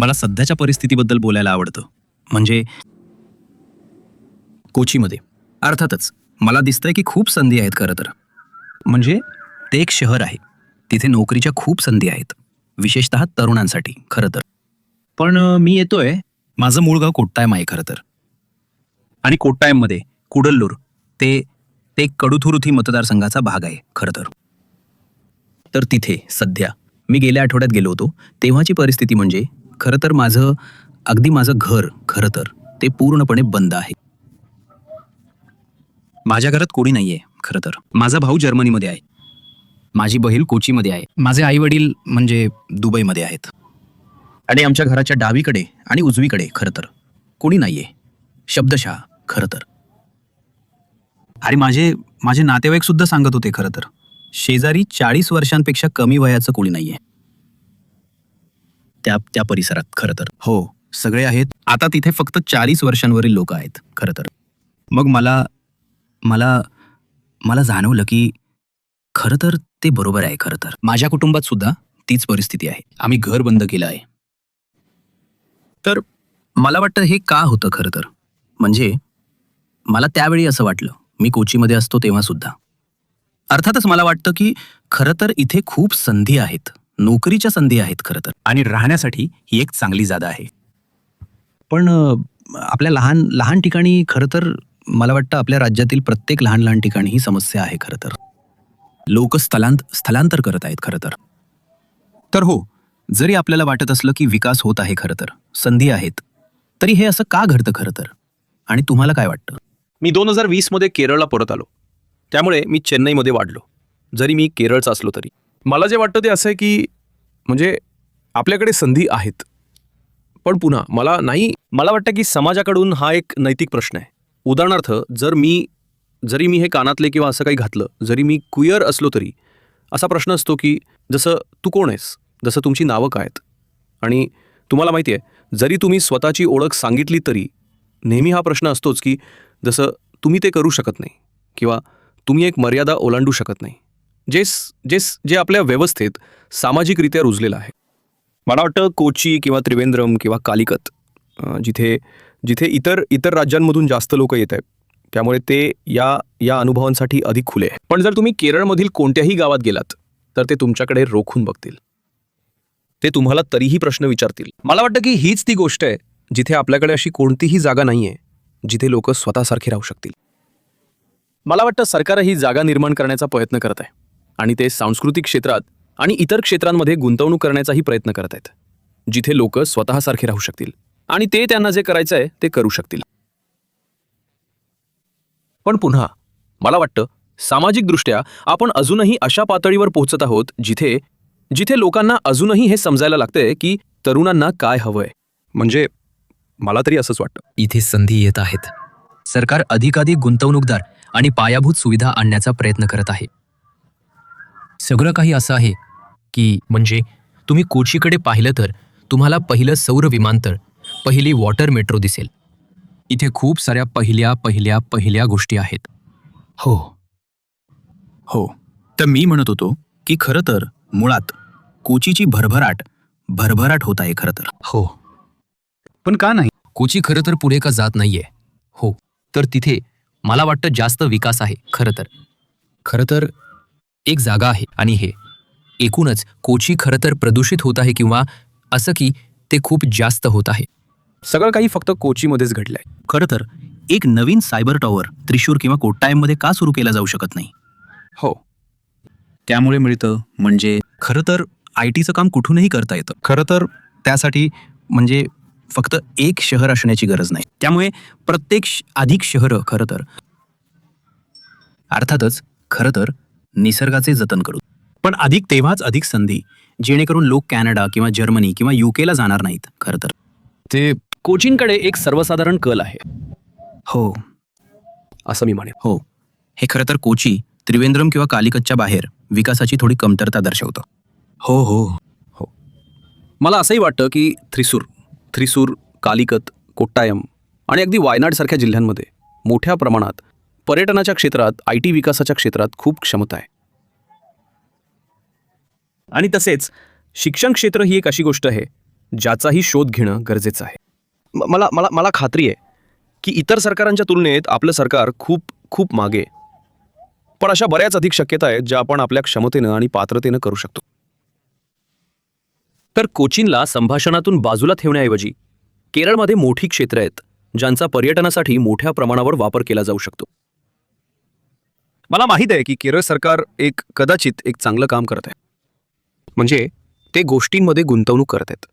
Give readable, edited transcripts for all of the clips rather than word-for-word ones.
मला सध्याच्या परिस्थितीबद्दल बोलायला आवडतं. म्हणजे कोचीमध्ये अर्थातच मला दिसतंय की खूप संधी आहेत खरं तर. म्हणजे ते एक शहर आहे, तिथे नोकरीच्या खूप संधी आहेत, विशेषतः तरुणांसाठी खरं तर. पण मी येतोय, माझं मूळ गाव कोट्टायम आहे खरं तर. आणि कोट्टायममध्ये कुडल्लूर ते ते कडुथुरुथी मतदारसंघाचा भाग आहे खरं तर. तर तिथे सध्या मी गेल्या आठवड्यात गेलो होतो, तेव्हाची परिस्थिती म्हणजे खरं तर माझं घर खरं तर ते पूर्णपणे बंद आहे. माझ्या घरात कोणी नाहीये खरं तर. माझा भाऊ जर्मनीमध्ये आहे, माझी बहीण कोचीमध्ये आहे, माझे आई वडील म्हणजे दुबईमध्ये आहेत. आणि आमच्या घराच्या डावीकडे आणि उजवीकडे खरं तर कोणी नाहीये, शब्दशः खरं तर. आणि माझे माझे नातेवाईक सुद्धा सांगत होते खरं तर, शेजारी 40 वर्षांपेक्षा कमी वयाचं कोणी नाहीये त्या त्या परिसरात खरं तर. हो, सगळे आहेत. आता तिथे फक्त 40 वर्षांवरील लोक आहेत खरं तर. मग मला मला मला जाणवलं की खरं तर ते बरोबर आहे खरं तर. माझ्या कुटुंबात सुद्धा तीच परिस्थिती आहे. आम्ही घर बंद केलं आहे. तर मला वाटतं हे का होतं खरं तर. म्हणजे मला त्यावेळी असं वाटलं, मी कोचीमध्ये असतो तेव्हा सुद्धा. अर्थातच मला वाटतं की खरं तर इथे खूप संधी आहेत, नोकरीच्या संधी आहेत खरं तर, आणि राहण्यासाठी ही एक चांगली जागा आहे. पण आपल्या लहान लहान ठिकाणी खरं तर मला वाटतं आपल्या राज्यातील प्रत्येक लहान लहान ठिकाणी ही समस्या आहे खरं तर. लोक स्थलांतर करत आहेत खरं तर. तर हो, जरी आपल्याला वाटत असलं की विकास होत आहे खरं तर, संधी आहेत, तरी हे असं का घडतं खरं तर? आणि तुम्हाला काय वाटतं? मी 2020 मध्ये केरळला परत आलो, त्यामुळे मी चेन्नईमध्ये वाढलो. जरी मी केरळचा असलो तरी मला जे वाटतं ते असं आहे की म्हणजे आपल्याकडे संधी आहेत, पण पुन्हा मला वाटतं की समाजाकडून हा एक नैतिक प्रश्न आहे. उदाहरणार्थ, जरी मी हे कानातले किंवा असं काही घातलं, जरी मी क्वियर असलो तरी असा प्रश्न असतो की जसं तू कोण आहेस, जसं तुमची नावं काय आहेत. आणि तुम्हाला माहिती आहे, जरी तुम्ही स्वतःची ओळख सांगितली तरी नेहमी हा प्रश्न असतोच की जसं तुम्ही ते करू शकत नाही किंवा तुम्ही एक मर्यादा ओलांडू शकत नाही, जे आपल्या व्यवस्थेत सामाजिकरित्या रुजलेलं आहे. मला वाटतं कोची किंवा त्रिवेंद्रम किंवा कालिकत जिथे जिथे इतर राज्यांमधून जास्त लोक येत आहेत, त्यामुळे ते या अनुभवांसाठी अधिक खुले आहे. पण जर तुम्ही केरळमधील कोणत्याही गावात गेलात तर ते तुमच्याकडे रोखून बघतील, ते तुम्हाला तरीही प्रश्न विचारतील. मला वाटतं की हीच ती गोष्ट आहे जिथे आपल्याकडे अशी कोणतीही जागा नाहीये जिथे लोक स्वतःसारखे राहू शकतील. मला वाटतं सरकार ही जागा निर्माण करण्याचा प्रयत्न करत आहे, आणि ते सांस्कृतिक क्षेत्रात आणि इतर क्षेत्रांमध्ये गुंतवणूक करण्याचाही प्रयत्न करत आहेत, जिथे लोक स्वतःसारखे राहू शकतील आणि ते त्यांना जे करायचं आहे ते करू शकतील. पण पुन्हा मला वाटतं सामाजिकदृष्ट्या आपण अजूनही अशा पातळीवर पोहोचत आहोत जिथे लोकांना अजूनही हे समजायला लागतंय की तरुणांना काय हवंय. म्हणजे मला तरी असंच वाटतं. इथे संधी येत आहेत. सरकार अधिकाधिक गुंतवणूकदार आणि पायाभूत सुविधा आणण्याचा प्रयत्न करत आहे. सगळं काही असं आहे की म्हणजे तुम्ही कोचीकडे पाहिलं तर तुम्हाला पहिलं सौर विमानतळ, पहिली वॉटर मेट्रो दिसेल. इथे खूप साऱ्या पहिल्या गोष्टी आहेत. हो हो, तर मी म्हणत होतो की खरं तर मुळात कोचीची भरभराट होत आहे खरं तर. हो, पण का नाही? कोची खरं तर पुढे का जात नाहीये. हो, तर तिथे मला वाटतं जास्त विकास आहे खरं तर एक जागा आहे, आणि हे एकूणच कोची खरं तर प्रदूषित होत आहे, किंवा असं की ते खूप जास्त होत आहे. सगळं काही फक्त कोचीमध्येच घडलंय. खरं तर एक नवीन सायबर टॉवर त्रिशूर किंवा कोट्टायममध्ये का सुरू केला जाऊ शकत नाही? हो, त्यामुळे मिळतं म्हणजे खरं तर IT चं काम कुठूनही करता येतं. खरं तर त्यासाठी म्हणजे फक्त एक शहर असण्याची गरज नाही. त्यामुळे अधिक शहरं खरं तर अर्थातच खरं तर निसर्गाचे जतन करू. पण तेव्हाच अधिक संधी, जेणेकरून लोक कॅनडा किंवा जर्मनी किंवा UK ला जाणार नाहीत खरं तर. ते कोचींकडे एक सर्वसाधारण कल आहे हो असं मी म्हणेन. हो, हे खरं तर कोची, त्रिवेंद्रम किंवा कालिकतच्या बाहेर विकासाची थोडी कमतरता दर्शवतं. हो हो हो, मला असंही वाटतं की थ्रिसूर, कालिकत, कोट्टायम आणि अगदी वायनाडसारख्या जिल्ह्यांमध्ये मोठ्या प्रमाणात पर्यटनाच्या क्षेत्रात, IT विकासाच्या क्षेत्रात खूप क्षमता आहे. आणि तसेच शिक्षण क्षेत्र ही एक अशी गोष्ट आहे ज्याचाही शोध घेणं गरजेचं आहे. मला मला मला खात्री आहे की इतर सरकारांच्या तुलनेत आपलं सरकार खूप खूप मागे आहे. पण अशा बऱ्याच अधिक शक्यता आहेत ज्या आपण आपल्या क्षमतेनं आणि पात्रतेनं करू शकतो. तर कोचीनला संभाषणातून बाजूला ठेवण्याऐवजी केरळमध्ये मोठी क्षेत्रं आहेत ज्यांचा पर्यटनासाठी मोठ्या प्रमाणावर वापर केला जाऊ शकतो. मला माहीत आहे की केरळ सरकार कदाचित एक चांगलं काम करत आहे. म्हणजे ते गोष्टींमध्ये गुंतवणूक करत आहेत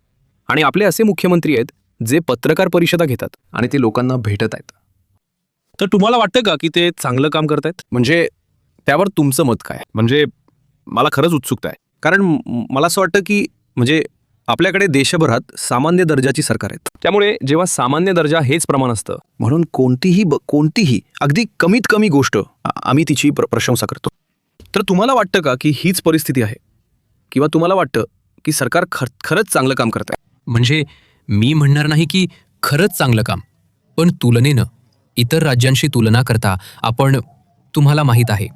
आणि आपले असे मुख्यमंत्री आहेत जे पत्रकार परिषदा घेतात आणि ते लोकांना भेटत आहेत. तर तुम्हाला वाटतं का की ते चांगलं काम करत आहेत? म्हणजे त्यावर तुमचं मत काय? म्हणजे मला खरंच उत्सुकता आहे, कारण मला असं वाटतं की म्हणजे आपल्याकडे देशभरात सामान्य दर्जाची सरकार आहेत. त्यामुळे जेव्हा सामान्य दर्जा हेच प्रमाण असतं म्हणून कोणतीही अगदी कमीत कमी गोष्ट आम्ही तिची प्रशंसा करतो. तर तुम्हाला वाटतं का की हीच परिस्थिती आहे, किंवा तुम्हाला वाटतं की सरकार खरंच चांगलं काम करत आहे? म्हणजे मी म्हणणार नाही की खरंच चांगलं काम, पण तुलनेनं इतर राज्यांशी तुलना करता आपण, तुम्हाला माहीत आहे,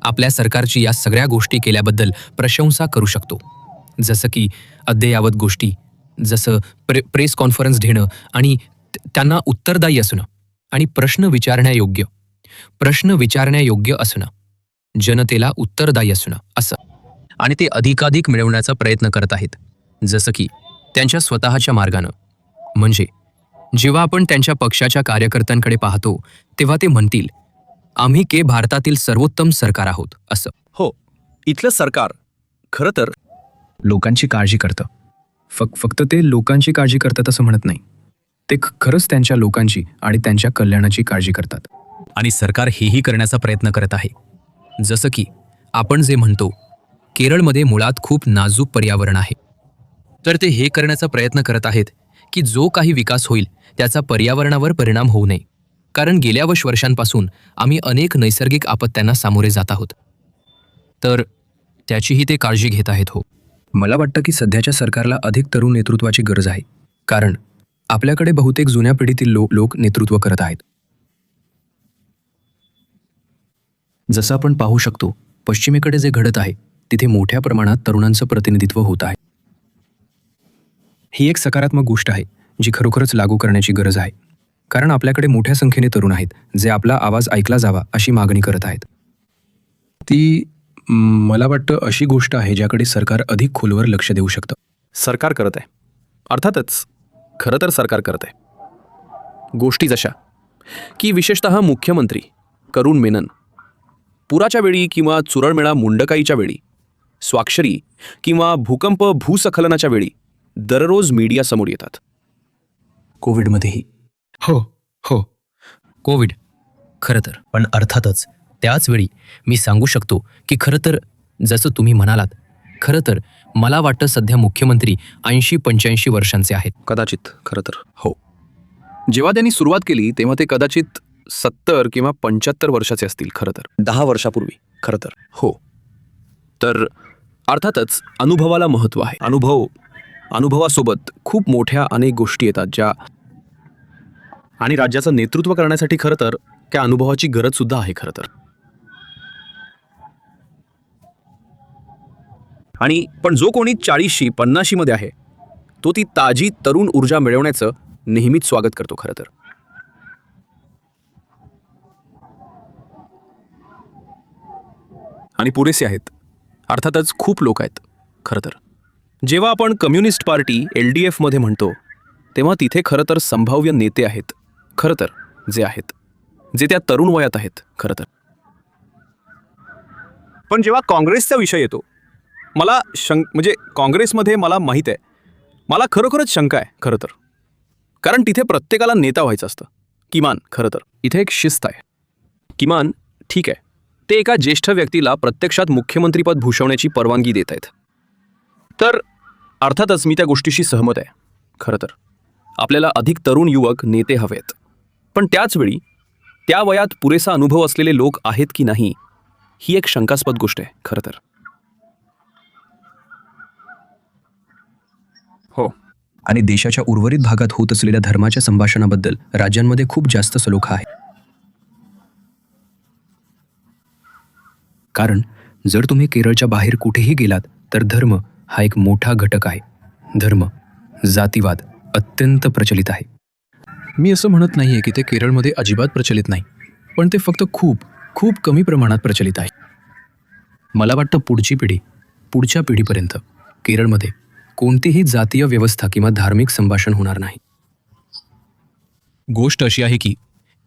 आपल्या सरकारची या सगळ्या गोष्टी केल्याबद्दल प्रशंसा करू शकतो. जसं की अद्ययावत गोष्टी, जसं प्रेस कॉन्फरन्स घेणं आणि त्यांना उत्तरदायी असणं आणि प्रश्न विचारण्यायोग्य असणं, जनतेला उत्तरदायी असणं असं. आणि ते अधिकाधिक मिळवण्याचा प्रयत्न करत आहेत, जसं की त्यांच्या स्वतःच्या मार्गानं. म्हणजे जेव्हा आपण त्यांच्या पक्षाच्या कार्यकर्त्यांकडे पाहतो तेव्हा ते म्हणतील, आम्ही भारतातील सर्वोत्तम सरकार आहोत असं. हो, इथलं सरकार खरं तर लोकांची काळजी करतं. फक्त ते लोकांची काळजी करतात असं म्हणत नाही, ते खरंच त्यांच्या लोकांची आणि त्यांच्या कल्याणाची काळजी करतात. आणि सरकार हेही करण्याचा प्रयत्न करत आहे. जसं की आपण जे म्हणतो, केरळमध्ये मुळात खूप नाजूक पर्यावरण आहे, तर ते हे करण्याचा प्रयत्न करत आहेत की जो काही विकास होईल त्याचा पर्यावरणावर परिणाम होऊ नये, कारण गेल्या वर्षांपासून आम्ही अनेक नैसर्गिक आपत्त्यांना सामोरे जात आहोत. तर त्याचीही ते काळजी घेत आहेत. हो, मला वाटतं की सध्याच्या सरकारला अधिक तरुण नेतृत्वाची गरज आहे, कारण आपल्याकडे बहुतेक जुन्या पिढीतील लोक नेतृत्व करत आहेत. जसं आपण पाहू शकतो, पश्चिमेकडे जे घडत आहे तिथे मोठ्या प्रमाणात तरुणांचं प्रतिनिधित्व होत आहे. ही एक सकारात्मक गोष्ट आहे जी खरोखरच लागू करण्याची गरज आहे, कारण आपल्याकडे मोठ्या संख्येने तरुण आहेत जे आपला आवाज ऐकला जावा अशी मागणी करत आहेत. ती मला वाटतं अशी गोष्ट आहे ज्याकडे सरकार अधिक खोलवर लक्ष देऊ शकतं. सरकार करत आहे, अर्थातच खरं तर सरकार करत आहे. गोष्टी जशा की विशेषतः मुख्यमंत्री करुण मेनन पुराच्या वेळी किंवा चुरळमेळा मुंडकाईच्या वेळी, स्वाक्षरी किंवा भूकंप भूस्खलनाच्या वेळी दररोज मीडियासमोर येतात. कोविडमध्येही. हो, कोविड खरं तर. पण अर्थातच त्याच वेळी मी सांगू शकतो की खरं तर जसं तुम्ही म्हणालात, खरं तर मला वाटतं सध्या मुख्यमंत्री 80-85 वर्षांचे आहेत. कदाचित. खरं तर हो, जेव्हा त्यांनी सुरुवात केली तेव्हा ते कदाचित 70 किंवा 75 वर्षाचे असतील. खरं तर 10 वर्षापूर्वी. खरं तर हो. तर अर्थातच अनुभवाला महत्त्व आहे. अनुभवासोबत खूप मोठ्या अनेक गोष्टी येतात ज्या, आणि राज्याचं नेतृत्व करण्यासाठी खरं तर त्या अनुभवाची गरज सुद्धा आहे. खरं तर पण जो कोणी 40-50 मध्ये आहे तो ती ताजी तरुण ऊर्जा मिळवण्याचं नेहमीच स्वागत करतो. खरं तर आणि पुरेसे आहेत. अर्थातच खूप लोक आहेत. खरं तर जेव्हा आपण कम्युनिस्ट पार्टी LDF मध्ये म्हणतो तेव्हा तिथे खरं तर संभाव्य नेते आहेत. खरं तर जे त्या तरुण वयात आहेत. खरं तर पण जेव्हा काँग्रेसचा विषय येतो, मला म्हणजे काँग्रेसमध्ये मला माहीत आहे, मला खरोखरच शंका आहे. खरं तर कारण तिथे प्रत्येकाला नेता व्हायचं असतं किमान. खरं तर इथे एक शिस्त आहे. किमान ठीक आहे, ते एका ज्येष्ठ व्यक्तीला प्रत्यक्षात मुख्यमंत्रीपद भूषवण्याची परवानगी देत आहेत. तर अर्थातच मी त्या गोष्टीशी सहमत आहे. खरं तर आपल्याला अधिक तरुण युवक नेते हवेत, पण त्याच वेळी त्या वयात पुरेसा अनुभव असलेले लोक आहेत की नाही ही एक शंकास्पद गोष्ट आहे. खरं तर हो. आणि देशाच्या उर्वरित भागात होत असलेल्या धर्माच्या संभाषणाबद्दल राज्यांमध्ये खूप जास्त सलोखा आहे. कारण जर तुम्ही केरळच्या बाहेर कुठेही गेलात तर धर्म हा एक मोठा घटक आहे. धर्म जातीवाद अत्यंत प्रचलित आहे. मी असं म्हणत नाहीये की ते केरळमध्ये अजिबात प्रचलित नाही, पण ते फक्त खूप खूप कमी प्रमाणात प्रचलित आहे. मला वाटतं पुढच्या पिढीपर्यंत केरळमध्ये कोणतीही जातीय व्यवस्था किंवा धार्मिक संभाषण होणार नाही. गोष्ट अशी आहे की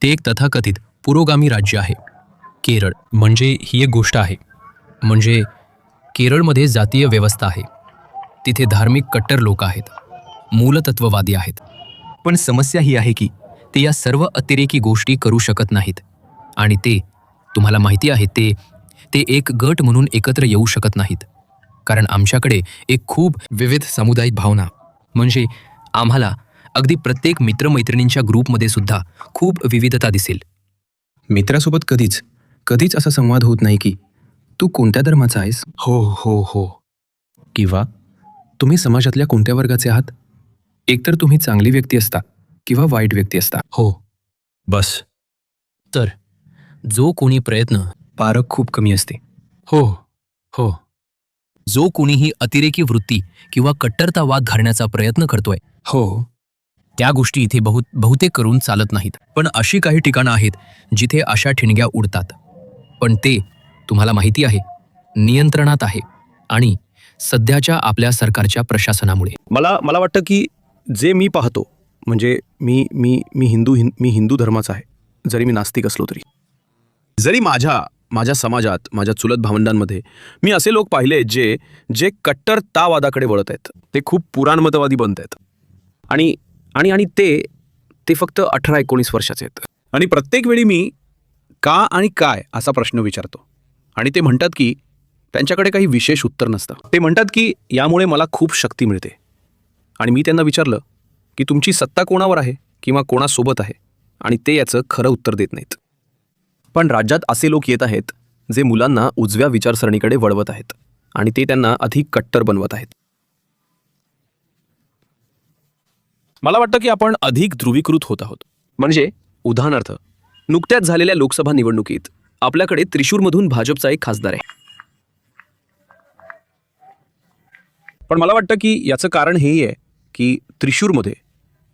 ते एक तथाकथित पुरोगामी राज्य आहे. केरळ म्हणजे ही एक गोष्ट आहे. म्हणजे केरळमध्ये जातीय व्यवस्था आहे. तिथे धार्मिक कट्टर लोक आहेत, मूलतत्ववादी आहेत. पण समस्या ही आहे की ते या सर्व अतिरेकी गोष्टी करू शकत नाहीत. आणि ते तुम्हाला माहिती आहे ते एक गट म्हणून एकत्र येऊ शकत नाहीत. कारण आमच्याकडे एक खूप विविध सामुदायिक भावना, म्हणजे आम्हाला अगदी प्रत्येक मित्रमैत्रिणींच्या ग्रुपमध्ये सुद्धा खूप विविधता दिसेल. मित्रासोबत कधीच असा संवाद होत नाही की तू कोणत्या धर्माचा आहेस, हो किंवा तुम्ही समाजातल्या कोणत्या वर्गाचे आहात. एकतर तुम्ही चांगली व्यक्ती असता किंवा वाईट व्यक्ती असता. हो, बस. तर जो कोणी प्रयत्न पारख खूप कमी असते. हो जो कोणीही अतिरेकी वृत्ती किंवा कट्टरतावाद घालण्याचा प्रयत्न करतोय, त्या गोष्टी इथे बहुतेक करून चालत नाहीत. पण अशी काही ठिकाणं आहेत जिथे अशा ठिणग्या उडतात. पण ते तुम्हाला माहिती आहे नियंत्रणात आहे, आणि सध्याच्या आपल्या सरकारच्या प्रशासनामुळे. मला वाटतं की जे मी पाहतो, म्हणजे मी हिंदू धर्माचा आहे, जरी मी नास्तिक असलो तरी. जरी माझ्या समाजात, माझ्या चुलत भावंडांमध्ये मी असे लोक पाहिले जे कट्टरतावादाकडे वळत आहेत. ते खूप पुराणमतवादी बनत आहेत. आणि ते फक्त 18-19 वर्षाचे आहेत. आणि प्रत्येक वेळी मी का आणि काय असा प्रश्न विचारतो. आणि ते म्हणतात की त्यांच्याकडे काही विशेष उत्तर नसतं. ते म्हणतात की यामुळे मला खूप शक्ती मिळते. आणि मी त्यांना विचारलं की तुमची सत्ता कोणावर आहे किंवा कोणासोबत आहे, आणि ते याचं खरं उत्तर देत नाहीत. पण राज्यात असे लोक येत आहेत जे मुलांना उजव्या विचारसरणीकडे वळवत आहेत, आणि ते त्यांना अधिक कट्टर बनवत आहेत. मला वाटतं की आपण अधिक ध्रुवीकृत होत आहोत. म्हणजे उदाहरणार्थ, नुकत्याच झालेल्या लोकसभा निवडणुकीत आपल्याकडे त्रिशूरमधून भाजपचा एक खासदार आहे. पण मला वाटतं की याचं कारण हेही आहे की त्रिशूरमध्ये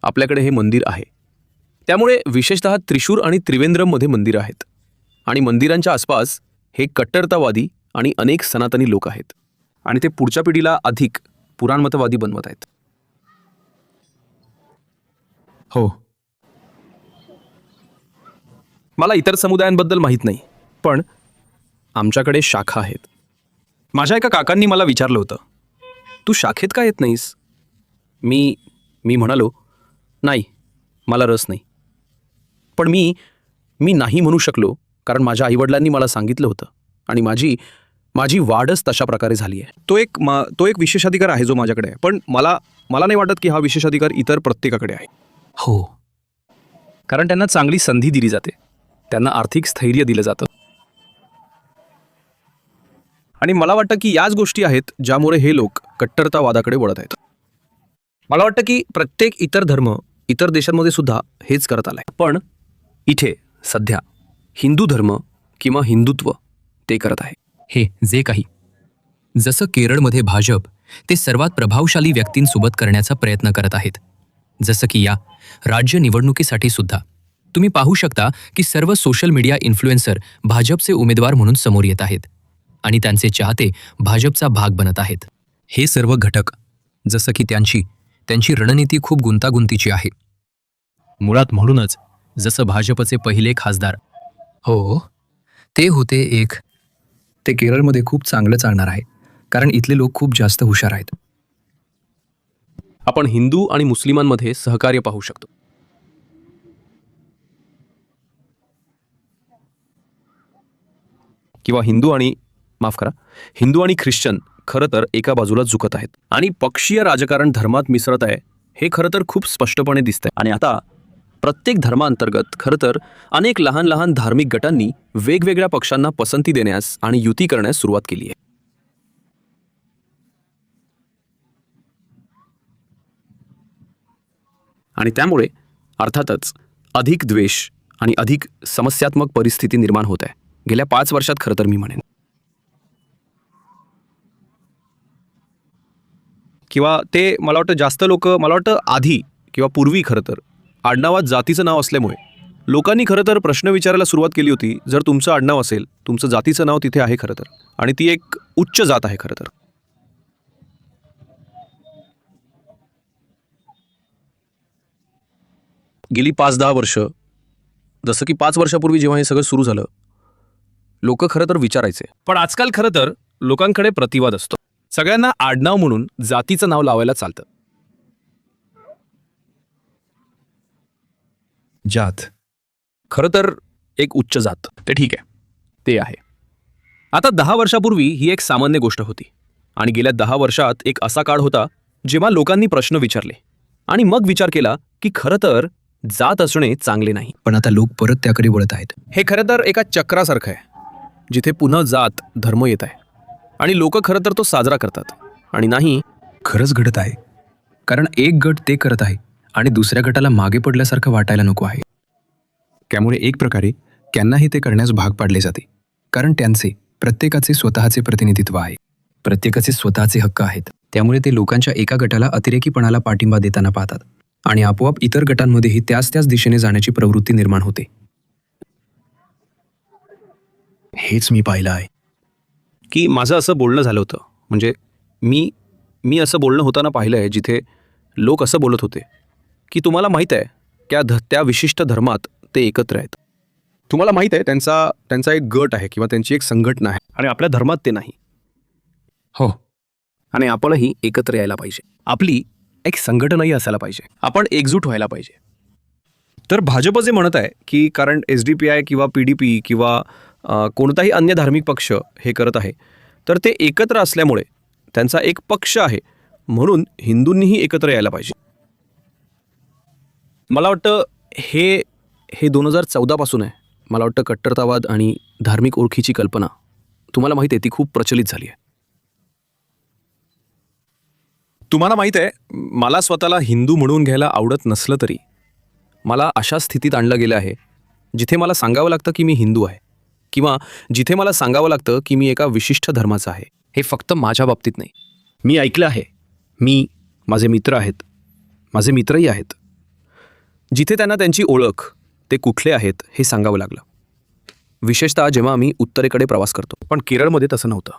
आपल्याकडे हे मंदिर आहे. त्यामुळे विशेषतः त्रिशूर आणि त्रिवेंद्रममध्ये मंदिरं आहेत, आणि मंदिरांच्या आसपास हे कट्टरतावादी आणि अनेक सनातनी लोक आहेत, आणि ते पुढच्या पिढीला अधिक पुराणमतवादी बनवत आहेत. हो, मला इतर समुदायांबद्दल माहीत नाही, पण आमच्याकडे शाखा आहेत. माझ्या एका काकांनी मला विचारलं होतं, तू शाखेत का येत नाहीस? मी म्हणालो, नाही, मला रस नाही. पण मी नाही म्हणू शकलो, कारण माझ्या आईवडिलांनी मला सांगितलं होतं, आणि माझी वाढच तशा प्रकारे झाली आहे. तो एक विशेषाधिकार आहे जो माझ्याकडे आहे. पण मला नाही वाटत की हा विशेषाधिकार इतर प्रत्येकाकडे आहे. हो, कारण त्यांना चांगली संधी दिली जाते, त्यांना आर्थिक स्थैर्य दिलं जातं. आणि मला वाटतं की याच गोष्टी आहेत ज्यामुळे हे लोक कट्टरतावादाकडे वळत आहेत. मला वाटतं की प्रत्येक इतर धर्म इतर देशांमध्ये सुद्धा हेच करत आलाय. पण इथे सध्या हिंदू धर्म किंवा हिंदुत्व ते करत आहे. हे जे काही, जसं केरळमध्ये भाजप ते सर्वात प्रभावशाली व्यक्तींसोबत करण्याचा प्रयत्न करत आहेत, जसं की या राज्य निवडणुकीसाठी सुद्धा तुम्ही पाहू शकता की सर्व सोशल मीडिया इन्फ्लुएन्सर भाजपचे उमेदवार म्हणून समोर येत आहेत, आणि त्यांचे चाहते भाजपचा भाग बनत आहेत. हे सर्व घटक, जसं की त्यांची रणनीती खूप गुंतागुंतीची आहे. मुळात म्हणूनच जसं भाजपचे पहिले खासदार, ते होते ते केरळमध्ये खूप चांगलं चालणार आहे, कारण इथले लोक खूप जास्त हुशार आहेत. आपण हिंदू आणि मुस्लिमांमध्ये सहकार्य पाहू शकतो. किंवा हिंदू आणि ख्रिश्चन खरं तर एका बाजूला झुकत आहेत, आणि पक्षीय राजकारण धर्मात मिसळत आहे, हे खरं तर खूप स्पष्टपणे दिसतंय. आणि आता प्रत्येक धर्मांतर्गत खरं तर अनेक लहान लहान धार्मिक गटांनी वेगवेगळ्या पक्षांना पसंती देण्यास आणि युती करण्यास सुरुवात केली आहे. आणि त्यामुळे अर्थातच अधिक द्वेष आणि अधिक समस्यात्मक परिस्थिती निर्माण होत आहे गेल्या 5 वर्षात, खरं तर मी म्हणेन. किंवा ते मला वाटतं जास्त लोक मला वाटतं आधी किंवा पूर्वी खरं तर आडनावात जातीचं नाव असल्यामुळे लोकांनी खरं तर प्रश्न विचारायला सुरुवात केली होती, जर तुमचं आडनाव असेल, तुमचं जातीचं नाव तिथे आहे खरं तर, आणि ती एक उच्च जात आहे खरं तर. गेली 5-10 वर्ष, जसं की 5 वर्षापूर्वी जेव्हा हे सगळं सुरू झालं, लोक खरं तर विचारायचे. पण आजकाल खरं तर लोकांकडे प्रतिवाद असतो. सगळ्यांना आडनाव म्हणून जातीचं नाव लावायला चालतं. जात. खरं तर एक उच्च जात, ते ठीक आहे, ते आहे. आता 10 वर्षापूर्वी ही एक सामान्य गोष्ट होती, आणि गेल्या 10 वर्षात एक असा काळ होता जेव्हा लोकांनी प्रश्न विचारले आणि मग विचार केला की खरं तर जात असणे चांगले नाही. पण आता लोक परत त्याकडे वळत आहेत. हे खरं तर एका चक्रासारखं आहे, जिथे पुन्हा जात धर्म येत आहे आणि लोक खरं तर तो साजरा करतात. आणि नाही, खरंच घडत आहे, कारण एक गट ते करत आहे आणि दुसऱ्या गटाला मागे पडल्यासारखं वाटायला नको आहे. त्यामुळे एक प्रकारे त्यांनाही ते करण्यास भाग पाडले जाते, कारण त्यांचे प्रत्येकाचे स्वतःचे प्रतिनिधित्व आहे, प्रत्येकाचे स्वतःचे हक्क आहेत. त्यामुळे ते लोकांच्या एका गटाला अतिरेकीपणाला पाठिंबा देताना पाहतात आणि आपोआप इतर गटांमध्येही त्याच दिशेने जाण्याची प्रवृत्ती निर्माण होते. हेच मी पाहिलं आहे. की माझं असं बोलणं झालं होतं, म्हणजे मी असं बोलणं होताना पाहिलं आहे, जिथे लोक असं बोलत होते की तुम्हाला माहीत आहे त्या विशिष्ट धर्मात ते एकत्र आहेत. तुम्हाला माहीत आहे त्यांचा एक गट आहे किंवा त्यांची एक संघटना आहे, आणि आपल्या धर्मात ते नाही. हो, आणि आपणही एकत्र यायला पाहिजे. आपली एक संघटनाही असायला पाहिजे. आपण एकजूट व्हायला पाहिजे. तर भाजप जे म्हणत आहे की कारण SDPI किंवा PDP किंवा कोणताही अन्य धार्मिक पक्ष हे करत आहे, तर ते एकत्र असल्यामुळे त्यांचा एक पक्ष आहे म्हणून हिंदूंनीही एकत्र यायला पाहिजे. मला वाटतं हे 2014 पासून आहे. मला वाटतं कट्टरतावाद आणि धार्मिक ओळखीची कल्पना तुम्हाला माहिती आहे, ती खूप प्रचलित झाली आहे. तुम्हाला माहीत आहे, मला स्वतःला हिंदू म्हणून घ्यायला आवडत नसलं तरी मला अशा स्थितीत आणलं गेलं आहे जिथे मला सांगावं लागतं की मी हिंदू आहे, किंवा जिथे मला सांगावं लागतं की मी एका विशिष्ट धर्माचा आहे. हे फक्त माझ्या बाबतीत नाही. मी ऐकलं आहे, माझे मित्र आहेत, माझे मित्रही आहेत, जिथे त्यांना त्यांची ओळख, ते कुठले आहेत हे सांगावं लागलं, विशेषतः जेव्हा आम्ही उत्तरेकडे प्रवास करतो. पण केरळमध्ये तसं नव्हतं.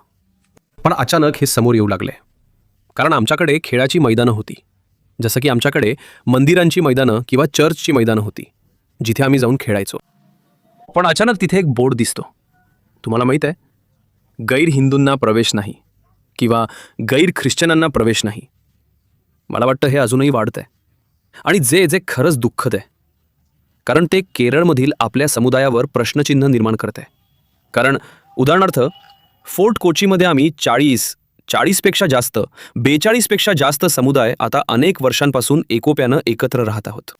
पण अचानक हे समोर येऊ लागले, कारण आमच्याकडे खेळाची मैदानं होती, जसं की आमच्याकडे मंदिरांची मैदानं किंवा चर्चची मैदानं होती, जिथे आम्ही जाऊन खेळायचो. पण अचानक तिथे एक बोर्ड दिसतो. तुम्हाला माहीत आहे, गैर हिंदूंना प्रवेश नाही किंवा गैर ख्रिश्चनांना प्रवेश नाही. मला वाटतं हे अजूनही वाढत आहे, आणि जे खरंच दुःखद आहे, कारण ते केरळमधील आपल्या समुदायावर प्रश्नचिन्ह निर्माण करत आहे. कारण उदाहरणार्थ फोर्ट कोचीमध्ये आम्ही 40पेक्षा जास्त 42पेक्षा जास्त समुदाय आता अनेक वर्षांपासून एकोप्यानं एकत्र राहत आहोत.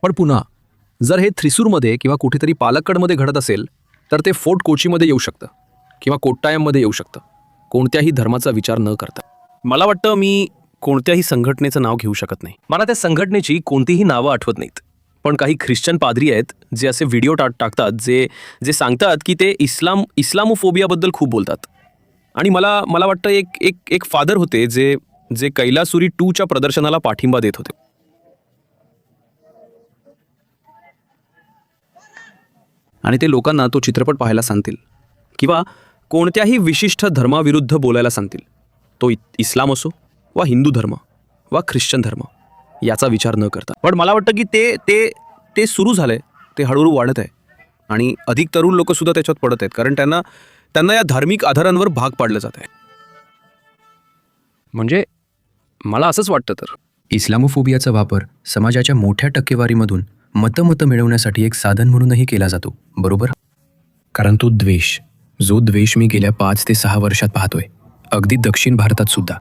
पण पुन्हा जर हे थ्रिसूरमध्ये किंवा कुठेतरी पालक्कडमध्ये घडत असेल, तर ते फोर्ट कोचीमध्ये येऊ शकतं किंवा कोट्टायममध्ये येऊ शकतं, कोणत्याही धर्माचा विचार न करता. मला वाटतं मी कोणत्याही संघटनेचं नाव घेऊ शकत नाही. मला त्या संघटनेची कोणतीही नावं आठवत नाहीत. पण काही ख्रिश्चन पादरी आहेत जे असे व्हिडिओ टाकतात जे सांगतात की ते इस्लामोफोबियाबद्दल खूप बोलतात. आणि मला वाटतं एक फादर होते जे कैलासुरी 2च्या प्रदर्शनाला पाठिंबा देत होते. आणि ते लोकांना तो चित्रपट पाहायला सांगतील किंवा कोणत्याही विशिष्ट धर्माविरुद्ध बोलायला सांगतील, तो इस्लाम असो वा हिंदू धर्म वा ख्रिश्चन धर्म, याचा विचार न करता. पण मला वाटतं की ते सुरू झालंय, ते हळूहळू वाढत आहे, आणि अधिक तरुण लोकसुद्धा त्याच्यात पडत आहेत, कारण त्यांना या धार्मिक आधारांवर भाग पाडलं जात आहे. म्हणजे मला असंच वाटतं, तर इस्लामोफोबियाचा वापर समाजाच्या मोठ्या टक्केवारीमधून मतं मिळवण्यासाठी एक साधन म्हणूनही केला जातो, बरोबर? कारण तो जो द्वेष मी गेल्या 5 ते 6 वर्षात पाहतोय, अगदी दक्षिण भारतात सुद्धा.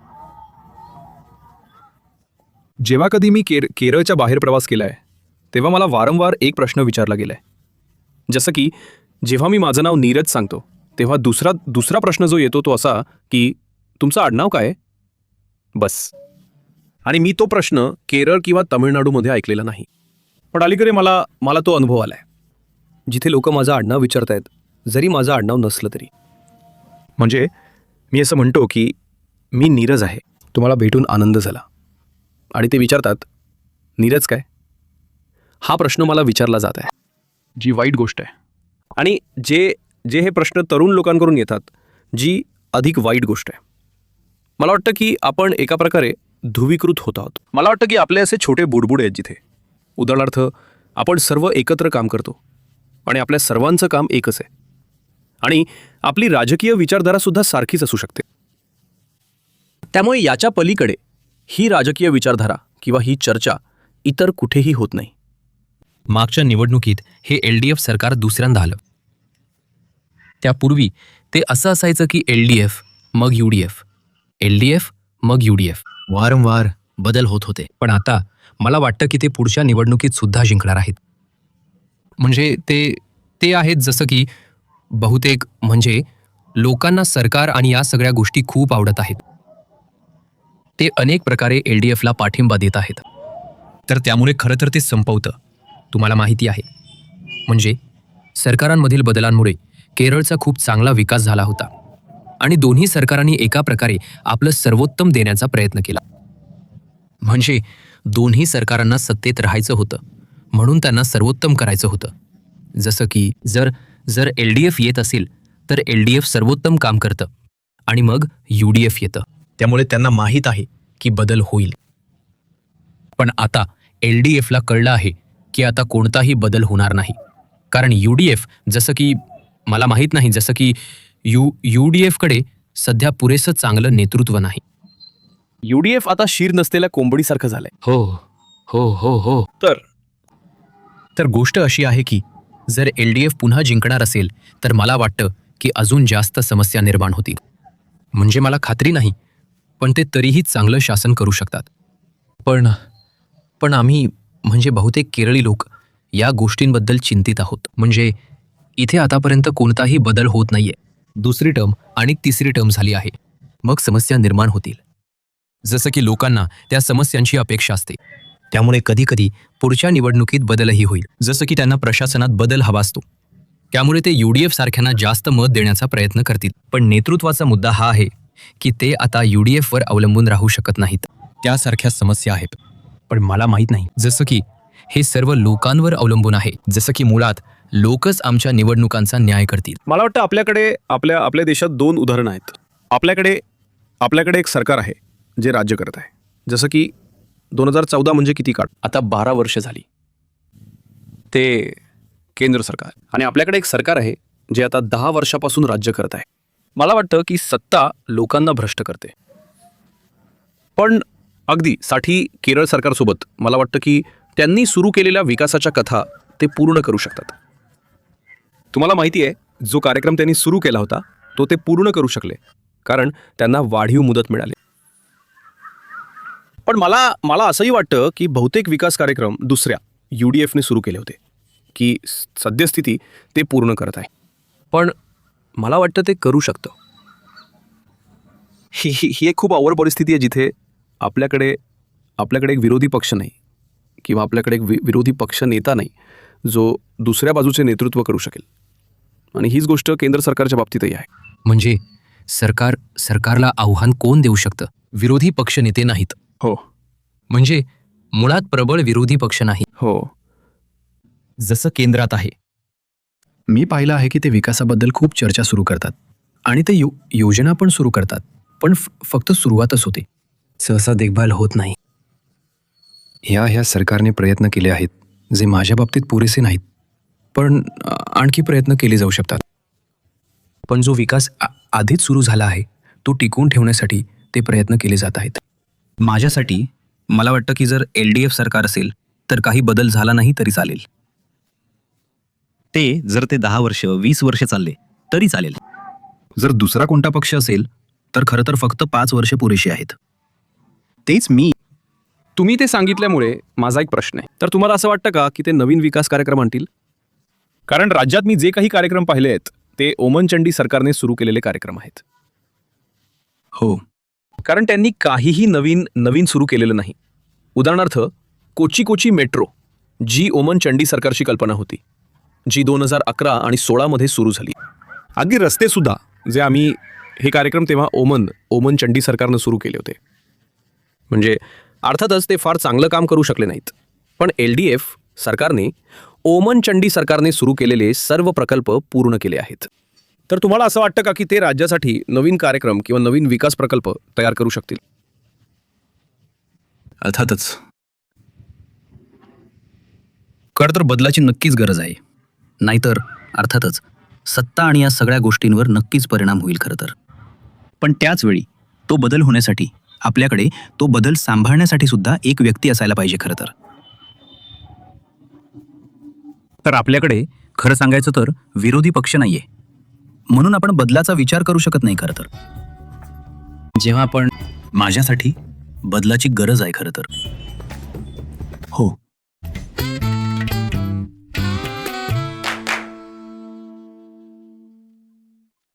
जेव्हा कधी मी केरळच्या बाहेर प्रवास केलाय, तेव्हा मला वारंवार एक प्रश्न विचारला गेलाय. जसं की जेव्हा मी माझं नाव नीरज सांगतो, तेव्हा दुसरा प्रश्न जो येतो तो असा की तुमचं आडनाव काय? बस. आणि मी तो प्रश्न केरळ किंवा तमिळनाडूमध्ये ऐकलेला नाही. पण अलीकडे मला तो अनुभव आलाय, जिथे लोक माझं आडनाव विचारतायत, जरी माझं आडनाव नसलं तरी. म्हणजे मी असं म्हणतो की मी नीरज आहे, तुम्हाला भेटून आनंद झाला. आणि ते विचारतात, नीरज काय? हा प्रश्न मला विचारला जात आहे, जी वाईट गोष्ट आहे. आणि जे जे हे प्रश्न तरुण लोकांकडून येतात, जी अधिक वाईट गोष्ट आहे. मला वाटतं की आपण एका प्रकारे ध्रुवीकृत होत आहोत. मला वाटतं की आपले असे छोटे बुडबुडे आहेत जिथे, उदाहरणार्थ, आपण सर्व एकत्र काम करतो आणि आपल्या सर्वांचं काम एकच आहे. आणि आपली राजकीय विचारधारासुद्धा सारखीच असू शकते. त्यामुळे याच्या पलीकडे ही राजकीय विचारधारा किंवा ही चर्चा इतर कुठेही होत नाही. मागच्या निवडणुकीत हे LDF सरकार दुसऱ्यांदा आलं. त्यापूर्वी ते असं असायचं की LDF मग UDF, LDF मग UDF, वारंवार बदल होत होते. पण आता मला वाटतं की ते पुढच्या निवडणुकीत सुद्धा जिंकणार आहेत. म्हणजे ते आहेत जसं की बहुतेक म्हणजे लोकांना सरकार आणि या सगळ्या गोष्टी खूप आवडत आहेत. ते अनेक प्रकारे LDFला पाठिंबा देत आहेत. तर त्यामुळे खरं तर ते संपवतं. तुम्हाला माहिती आहे, म्हणजे सरकारांमधील बदलांमुळे केरळचा खूप चांगला विकास झाला होता आणि दोन्ही सरकारांनी एका प्रकारे आपलं सर्वोत्तम देण्याचा प्रयत्न केला. म्हणजे दोन्ही सरकारांना सत्तेत राहायचं होतं, म्हणून त्यांना सर्वोत्तम करायचं होतं. जसं की जर LDF येत असेल तर LDF सर्वोत्तम काम करतं आणि मग UDF येतं. त्यामुळे त्यांना माहीत आहे की बदल होईल. पण आता LDFला कळलं आहे की आता कोणताही बदल होणार नाही, कारण UDF जसं की मला माहीत नाही, जसं की UDFकडे सध्या पुरेसं चांगलं नेतृत्व नाही. UDF आता शीर नसलेल्या कोंबडीसारखं झालंय. हो हो हो हो तर गोष्ट अशी आहे की जर LDF पुन्हा जिंकणार असेल तर मला वाटतं की अजून जास्त समस्या निर्माण होतील. म्हणजे मला खात्री नाही, पण ते तरीही चांगलं शासन करू शकतात. पण आम्ही म्हणजे बहुतेक केरळी लोक या गोष्टींबद्दल चिंतित आहोत. म्हणजे इथे आतापर्यंत कोणताही बदल होत नाहीये. दुसरी टर्म आणि तिसरी टर्म झाली आहे, मग समस्या निर्माण होतील. जसं की लोकांना त्या समस्यांची अपेक्षा असते. त्यामुळे कधीकधी पुढच्या निवडणुकीत बदलही होईल, जसं की त्यांना प्रशासनात बदल हवा असतो. त्यामुळे ते UDF सारख्यांना जास्त मत देण्याचा प्रयत्न करतील. पण नेतृत्वाचा मुद्दा हा आहे की ते आता UDFवर अवलंबून राहू शकत नाहीत. त्यासारख्या समस्या आहेत. पण मला माहीत नाही, जसं की हे सर्व लोकांवर अवलंबून आहे. जसं की मुळात लोकच आमच्या निवडणुकांचा न्याय करतील. मला वाटतं आपल्याकडे आपल्या देशात 2 उदाहरणं आहेत. आपल्याकडे एक सरकार आहे जे राज्य करत आहे. जसं की 2014 म्हणजे किती काळ, आता 12 वर्ष झाली, ते केंद्र सरकार. आणि आपल्याकडे एक सरकार आहे जे आता 10 वर्षापासून राज्य करत आहे. मला वाटतं की सत्ता लोकांना भ्रष्ट करते. पण अगदी साठी केरळ सरकारसोबत मला वाटतं की त्यांनी सुरू केलेल्या विकासाच्या कथा ते पूर्ण करू शकतात. तुम्हाला माहिती आहे, जो कार्यक्रम त्यांनी सुरू केला होता तो ते पूर्ण करू शकले कारण त्यांना वाढीव मुदत मिळाली. पण मला असंही वाटतं की बहुतेक विकास कार्यक्रम दुसऱ्या UDFने सुरू केले होते की सद्यस्थिती ते पूर्ण करत आहे. पण मला वाटतं ते करू शकतं. ही एक खूप अवघड परिस्थिती आहे जिथे आपल्याकडे एक विरोधी पक्ष नाही किंवा आपल्याकडे एक विरोधी पक्ष नेता नाही जो दुसऱ्या बाजूचे नेतृत्व करू शकेल. आणि हीच गोष्ट केंद्र सरकारच्या बाबतीतही आहे. म्हणजे सरकारला आव्हान कोण देऊ शकतं? विरोधी पक्ष नेते नाहीत. हो, म्हणजे मुळात प्रबळ विरोधी पक्ष नाही, हो, जसं केंद्रात आहे. मी पाहिलं आहे की ते विकासाबद्दल खूप चर्चा सुरू करतात आणि ते योजना पण सुरू करतात, पण फक्त सुरुवातच होते. सहसा देखभाल होत नाही. ह्या सरकारने प्रयत्न केले आहेत जे माझ्या बाबतीत पुरेसे नाहीत, पण आणखी प्रयत्न केले जाऊ शकतात. पण जो विकास आधीच सुरू झाला आहे तो टिकवून ठेवण्यासाठी ते प्रयत्न केले जात आहेत. माझ्यासाठी मला वाटतं की जर LDF सरकार असेल तर काही बदल झाला नाही तरी चालेल. जर ते 10 वर्ष 20 वर्ष चालले तरी चालेल. जर दुसरा कोणता पक्ष असेल तर खरं तर फक्त 5 वर्ष पुरेशी आहेत. तेच तुम्ही ते सांगितल्यामुळे माझा एक प्रश्न आहे. तर तुम्हाला असं वाटतं का की ते नवीन विकास कार्यक्रम आणतील? कारण राज्यात मी जे काही कार्यक्रम पाहिले आहेत ते ओमन चंडी सरकारने सुरू केलेले कार्यक्रम आहेत. हो, कारण त्यांनी काहीही नवीन सुरू केलेलं नाही. उदाहरणार्थ कोची मेट्रो, जी ओमन चंडी सरकारची कल्पना होती, जी 2011 आणि 16 मध्ये सुरू झाली. अगदी रस्ते सुद्धा जे आम्ही हे कार्यक्रम तेव्हा ओमन चंडी सरकारनं सुरू केले होते. म्हणजे अर्थातच ते फार चांगलं काम करू शकले नाहीत, पण LDF सरकारने ओमन चंडी सरकारने सुरू केलेले सर्व प्रकल्प पूर्ण केले आहेत. तर तुम्हाला असं वाटतं का की ते राज्यासाठी नवीन कार्यक्रम किंवा नवीन विकास प्रकल्प तयार करू शकतील? अर्थातच. खरं तर बदलाची नक्कीच गरज आहे. नाहीतर अर्थातच सत्ता आणि या सगळ्या गोष्टींवर नक्कीच परिणाम होईल खरं तर. पण त्याच वेळी तो बदल होण्यासाठी आपल्याकडे तो बदल सांभाळण्यासाठी सुद्धा एक व्यक्ती असायला पाहिजे खरं तर. तर आपल्याकडे खरं सांगायचं तर विरोधी पक्ष नाहीये, म्हणून आपण बदलाचा विचार करू शकत नाही खरं तर. जेव्हा आपण माझ्यासाठी बदलाची गरज आहे खरं तर.